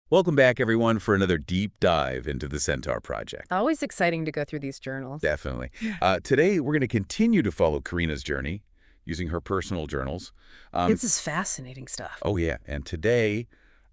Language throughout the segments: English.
Welcome back, everyone, for another deep dive into the Centaur Project. Always exciting to go through these journals. Definitely. Today, we're going to continue to follow Karina's journey using her personal journals. This is fascinating stuff. Oh, yeah. And today,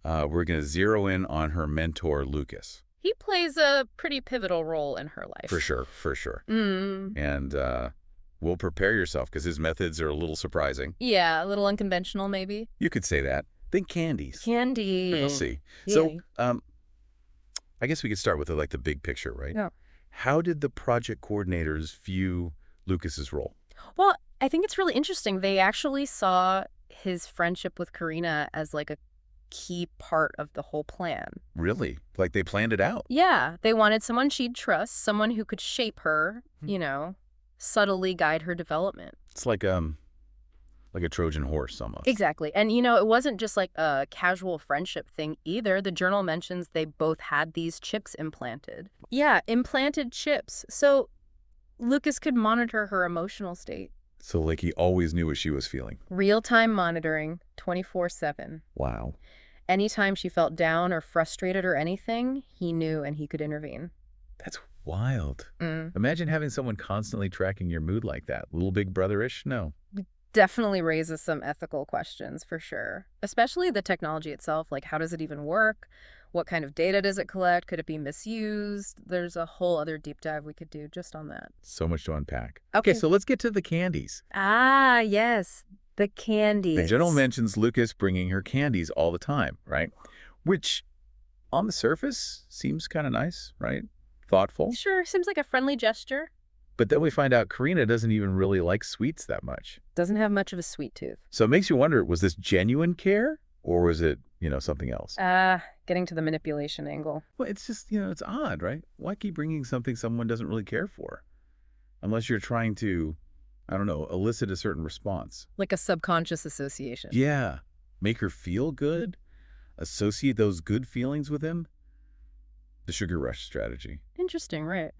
we're going to zero in on her mentor, Lucas. He plays a pretty pivotal role in her life. For sure, for sure. Mm. And we'll prepare yourself because his methods are a little surprising. Yeah, a little unconventional, maybe. You could say that. Think candies. Candy. We'll see. Yay. So, I guess we could start with the big picture, right? Yeah. How did the project coordinators view Lucas's role? Well, I think it's really interesting. They actually saw his friendship with Karina as like a key part of the whole plan. Really? Like they planned it out? Yeah, they wanted someone she'd trust, someone who could shape her, subtly guide her development. It's like a Trojan horse almost. Exactly. And, it wasn't just like a casual friendship thing either. The journal mentions they both had these chips implanted. Yeah, implanted chips. So Lucas could monitor her emotional state. So like he always knew what she was feeling. Real-time monitoring, 24/7. Wow. Anytime she felt down or frustrated or anything, he knew and he could intervene. That's wild. Mm. Imagine having someone constantly tracking your mood like that. Little big brother-ish? No. Definitely raises some ethical questions for sure, especially the technology itself. Like, how does it even work? What kind of data does it collect? Could it be misused? There's a whole other deep dive we could do just on that. So much to unpack. Okay, so let's get to the candies. Ah, yes, the candies. The journal mentions Lucas bringing her candies all the time, right? Which, on the surface, seems kind of nice, right? Thoughtful. Sure, seems like a friendly gesture. But then we find out Karina doesn't even really like sweets that much. Doesn't have much of a sweet tooth. So it makes you wonder, was this genuine care or was it, something else? Getting to the manipulation angle. Well, it's just, it's odd, right? Why keep bringing something someone doesn't really care for? Unless you're trying to, I don't know, elicit a certain response. Like a subconscious association. Yeah. Make her feel good? Associate those good feelings with him? The sugar rush strategy. Interesting, right?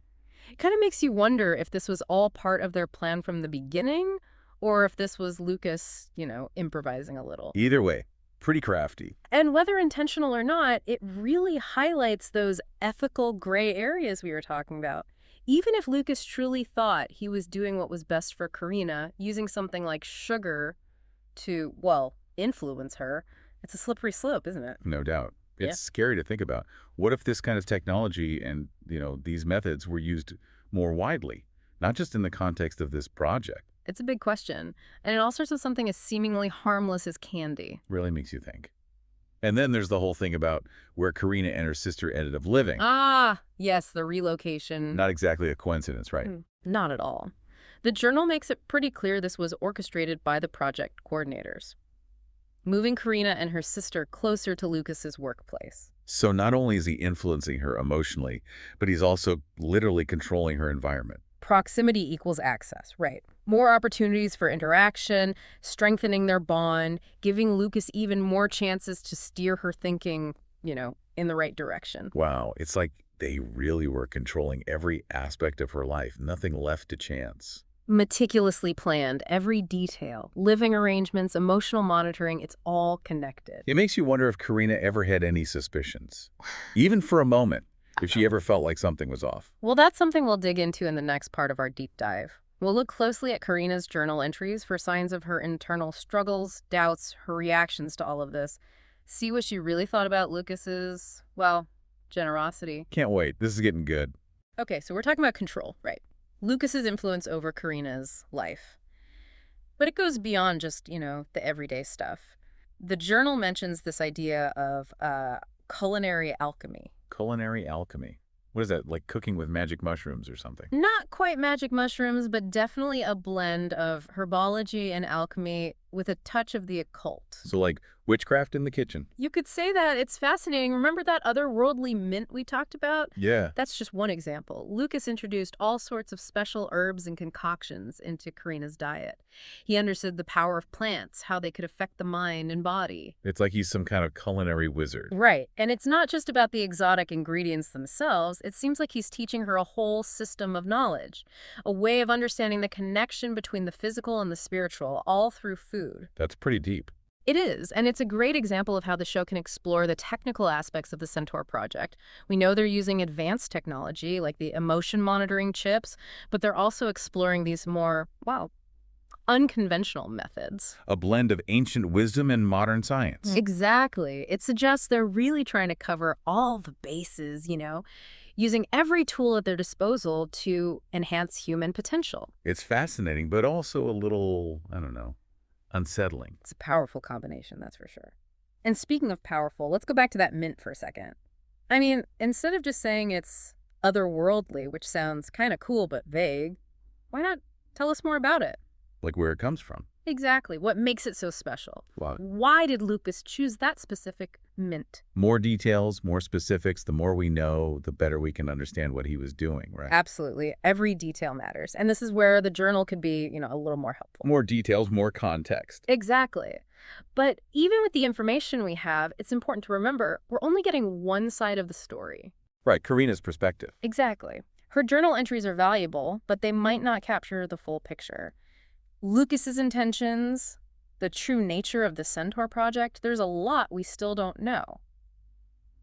It kind of makes you wonder if this was all part of their plan from the beginning, or if this was Lucas, improvising a little. Either way, pretty crafty. And whether intentional or not, it really highlights those ethical gray areas we were talking about. Even if Lucas truly thought he was doing what was best for Karina, using something like sugar to, influence her, it's a slippery slope, isn't it? No doubt. It's scary to think about. What if this kind of technology and, these methods were used more widely, not just in the context of this project? It's a big question. And it all starts with something as seemingly harmless as candy. Really makes you think. And then there's the whole thing about where Karina and her sister ended up living. Ah, yes, the relocation. Not exactly a coincidence, right? Not at all. The journal makes it pretty clear this was orchestrated by the project coordinators, moving Karina and her sister closer to Lucas's workplace. So not only is he influencing her emotionally, but he's also literally controlling her environment. Proximity equals access, right? More opportunities for interaction, strengthening their bond, giving Lucas even more chances to steer her thinking, in the right direction. Wow, it's like they really were controlling every aspect of her life, nothing left to chance. Meticulously planned, every detail, living arrangements, emotional monitoring, it's all connected. It makes you wonder if Karina ever had any suspicions, even for a moment, if she ever felt like something was off. Well, that's something we'll dig into in the next part of our deep dive. We'll look closely at Karina's journal entries for signs of her internal struggles, doubts, her reactions to all of this. See what she really thought about Lucas's, generosity. Can't wait. This is getting good. Okay, so we're talking about control, right? Lucas's influence over Karina's life. But it goes beyond just, the everyday stuff. The journal mentions this idea of culinary alchemy. Culinary alchemy. What is that, like cooking with magic mushrooms or something? Not quite magic mushrooms, but definitely a blend of herbology and alchemy with a touch of the occult. So like witchcraft in the kitchen. You could say that. It's fascinating. Remember that otherworldly mint we talked about? Yeah. That's just one example. Lucas introduced all sorts of special herbs and concoctions into Karina's diet. He understood the power of plants, how they could affect the mind and body. It's like he's some kind of culinary wizard. Right. And it's not just about the exotic ingredients themselves. It seems like he's teaching her a whole system of knowledge, a way of understanding the connection between the physical and the spiritual, all through food. That's pretty deep. It is, and it's a great example of how the show can explore the technical aspects of the Centaur project. We know they're using advanced technology, like the emotion monitoring chips, but they're also exploring these more, well, unconventional methods. A blend of ancient wisdom and modern science. Exactly. It suggests they're really trying to cover all the bases, using every tool at their disposal to enhance human potential. It's fascinating, but also a little, I don't know, unsettling. It's a powerful combination, that's for sure. And speaking of powerful, let's go back to that mint for a second. I mean, instead of just saying it's otherworldly, which sounds kind of cool but vague, why not tell us more about it? Like where it comes from. Exactly. What makes it so special? Wow. Why did Lucas choose that specific mint? More details, more specifics, the more we know, the better we can understand what he was doing, right? Absolutely. Every detail matters. And this is where the journal could be, a little more helpful. More details, more context. Exactly. But even with the information we have, it's important to remember we're only getting one side of the story. Right, Karina's perspective. Exactly. Her journal entries are valuable, but they might not capture the full picture. Lucas's intentions, the true nature of the Centaur Project, there's a lot we still don't know.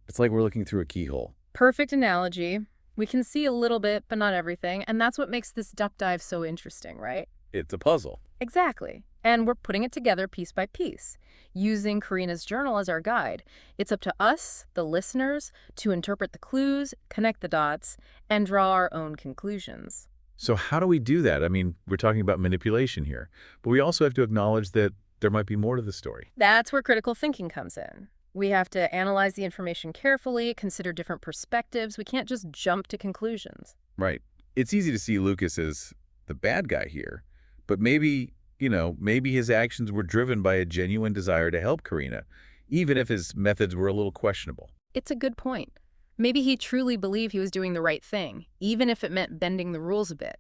It's like we're looking through a keyhole. Perfect analogy. We can see a little bit, but not everything, and that's what makes this duck dive so interesting, right? It's a puzzle. Exactly. And we're putting it together piece by piece, using Karina's journal as our guide. It's up to us, the listeners, to interpret the clues, connect the dots, and draw our own conclusions. So how do we do that? I mean, we're talking about manipulation here, but we also have to acknowledge that there might be more to the story. That's where critical thinking comes in. We have to analyze the information carefully, consider different perspectives. We can't just jump to conclusions. Right. It's easy to see Lucas as the bad guy here, but maybe, maybe his actions were driven by a genuine desire to help Karina, even if his methods were a little questionable. It's a good point. Maybe he truly believed he was doing the right thing, even if it meant bending the rules a bit.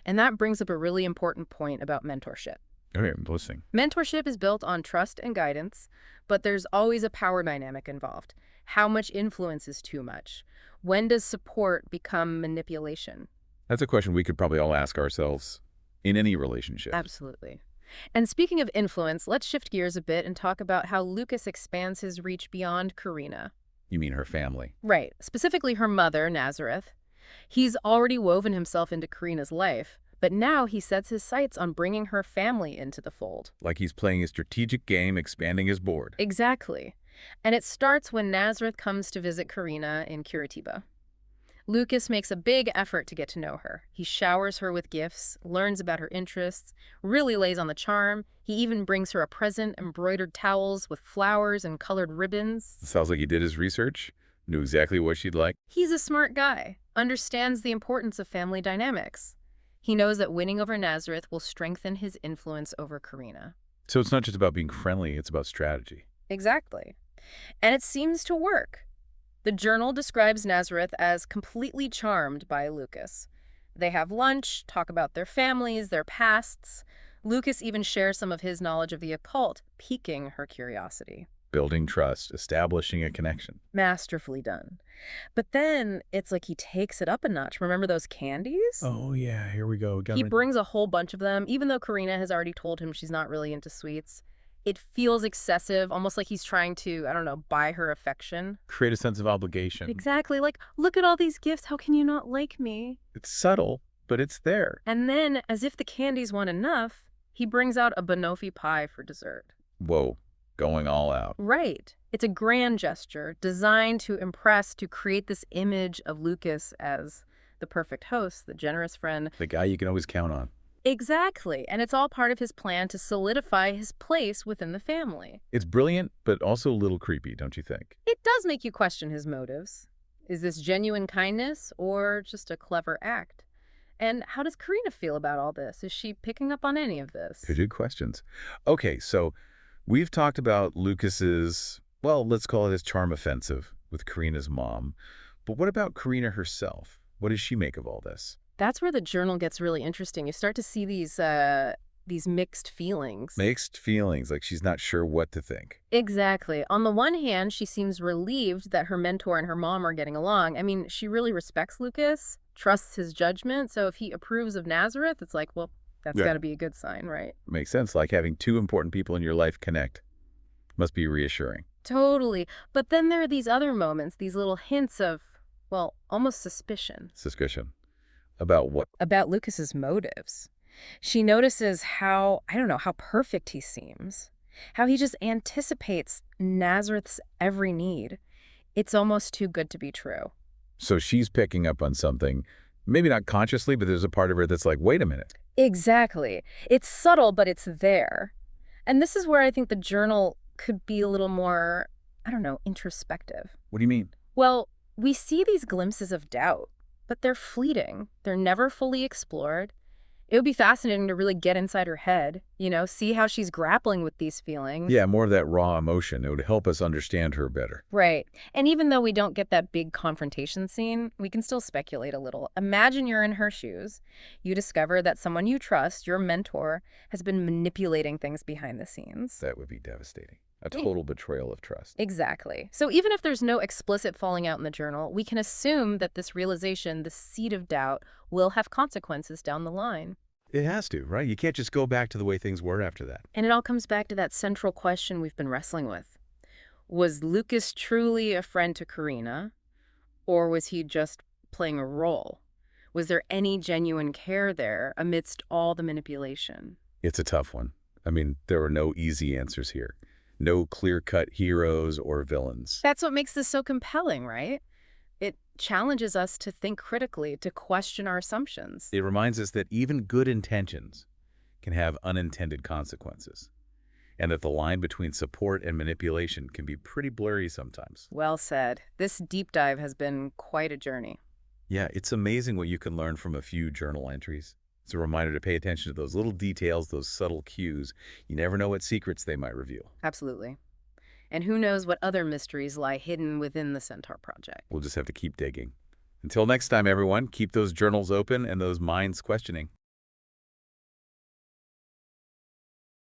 And that brings up a really important point about mentorship. Okay, I'm listening. Mentorship is built on trust and guidance, but there's always a power dynamic involved. How much influence is too much? When does support become manipulation? That's a question we could probably all ask ourselves in any relationship. Absolutely. And speaking of influence, let's shift gears a bit and talk about how Lucas expands his reach beyond Karina. You mean her family? Right. Specifically her mother, Nazareth. He's already woven himself into Karina's life, but now he sets his sights on bringing her family into the fold. Like he's playing a strategic game, expanding his board. Exactly. And it starts when Nazareth comes to visit Karina in Curitiba. Lucas makes a big effort to get to know her. He showers her with gifts, learns about her interests, really lays on the charm. He even brings her a present, embroidered towels with flowers and colored ribbons. Sounds like he did his research, knew exactly what she'd like. He's a smart guy, understands the importance of family dynamics. He knows that winning over Nazareth will strengthen his influence over Karina. So it's not just about being friendly, it's about strategy. Exactly. And it seems to work. The journal describes Nazareth as completely charmed by Lucas. They have lunch, talk about their families, their pasts. Lucas even shares some of his knowledge of the occult, piquing her curiosity. Building trust, establishing a connection. Masterfully done. But then it's like he takes it up a notch. Remember those candies? Oh, yeah, here we go. He brings a whole bunch of them, even though Karina has already told him she's not really into sweets. It feels excessive, almost like he's trying to, buy her affection. Create a sense of obligation. Exactly. Like, look at all these gifts. How can you not like me? It's subtle, but it's there. And then, as if the candies weren't enough, he brings out a banoffee pie for dessert. Whoa, going all out. Right. It's a grand gesture designed to impress, to create this image of Lucas as the perfect host, the generous friend. The guy you can always count on. Exactly. And it's all part of his plan to solidify his place within the family. It's brilliant, but also a little creepy, don't you think? It does make you question his motives. Is this genuine kindness or just a clever act? And how does Karina feel about all this? Is she picking up on any of this? Good questions. Okay, so we've talked about Lucas's, well, let's call it his charm offensive with Karina's mom. But what about Karina herself? What does she make of all this? That's where the journal gets really interesting. You start to see these mixed feelings. Mixed feelings, like she's not sure what to think. Exactly. On the one hand, she seems relieved that her mentor and her mom are getting along. I mean, she really respects Lucas, trusts his judgment. So if he approves of Nazareth, it's like, well, that's got to be a good sign, right? Makes sense, like having two important people in your life connect. Must be reassuring. Totally. But then there are these other moments, these little hints of, well, almost suspicion Suspicion. About what? about Lucas's motives. She notices how, I don't know, how perfect he seems, how he just anticipates Nazareth's every need. It's almost too good to be true. So she's picking up on something, maybe not consciously, but there's a part of her that's like, wait a minute. Exactly. It's subtle, but it's there. And this is where I think the journal could be a little more, I don't know, introspective. What do you mean? Well, we see these glimpses of doubt, but they're fleeting. They're never fully explored. It would be fascinating to really get inside her head, see how she's grappling with these feelings. Yeah, more of that raw emotion. It would help us understand her better. Right. And even though we don't get that big confrontation scene, we can still speculate a little. Imagine you're in her shoes. You discover that someone you trust, your mentor, has been manipulating things behind the scenes. That would be devastating. A total betrayal of trust. Exactly. So even if there's no explicit falling out in the journal, we can assume that this realization, the seed of doubt, will have consequences down the line. It has to, right? You can't just go back to the way things were after that. And it all comes back to that central question we've been wrestling with. Was Lucas truly a friend to Karina, or was he just playing a role? Was there any genuine care there amidst all the manipulation? It's a tough one. I mean, there are no easy answers here. No clear-cut heroes or villains. That's what makes this so compelling, right? It challenges us to think critically, to question our assumptions. It reminds us that even good intentions can have unintended consequences, and that the line between support and manipulation can be pretty blurry sometimes. Well said. This deep dive has been quite a journey. Yeah, it's amazing what you can learn from a few journal entries. It's a reminder to pay attention to those little details, those subtle cues. You never know what secrets they might reveal. Absolutely. And who knows what other mysteries lie hidden within the Centaur Project. We'll just have to keep digging. Until next time, everyone, keep those journals open and those minds questioning.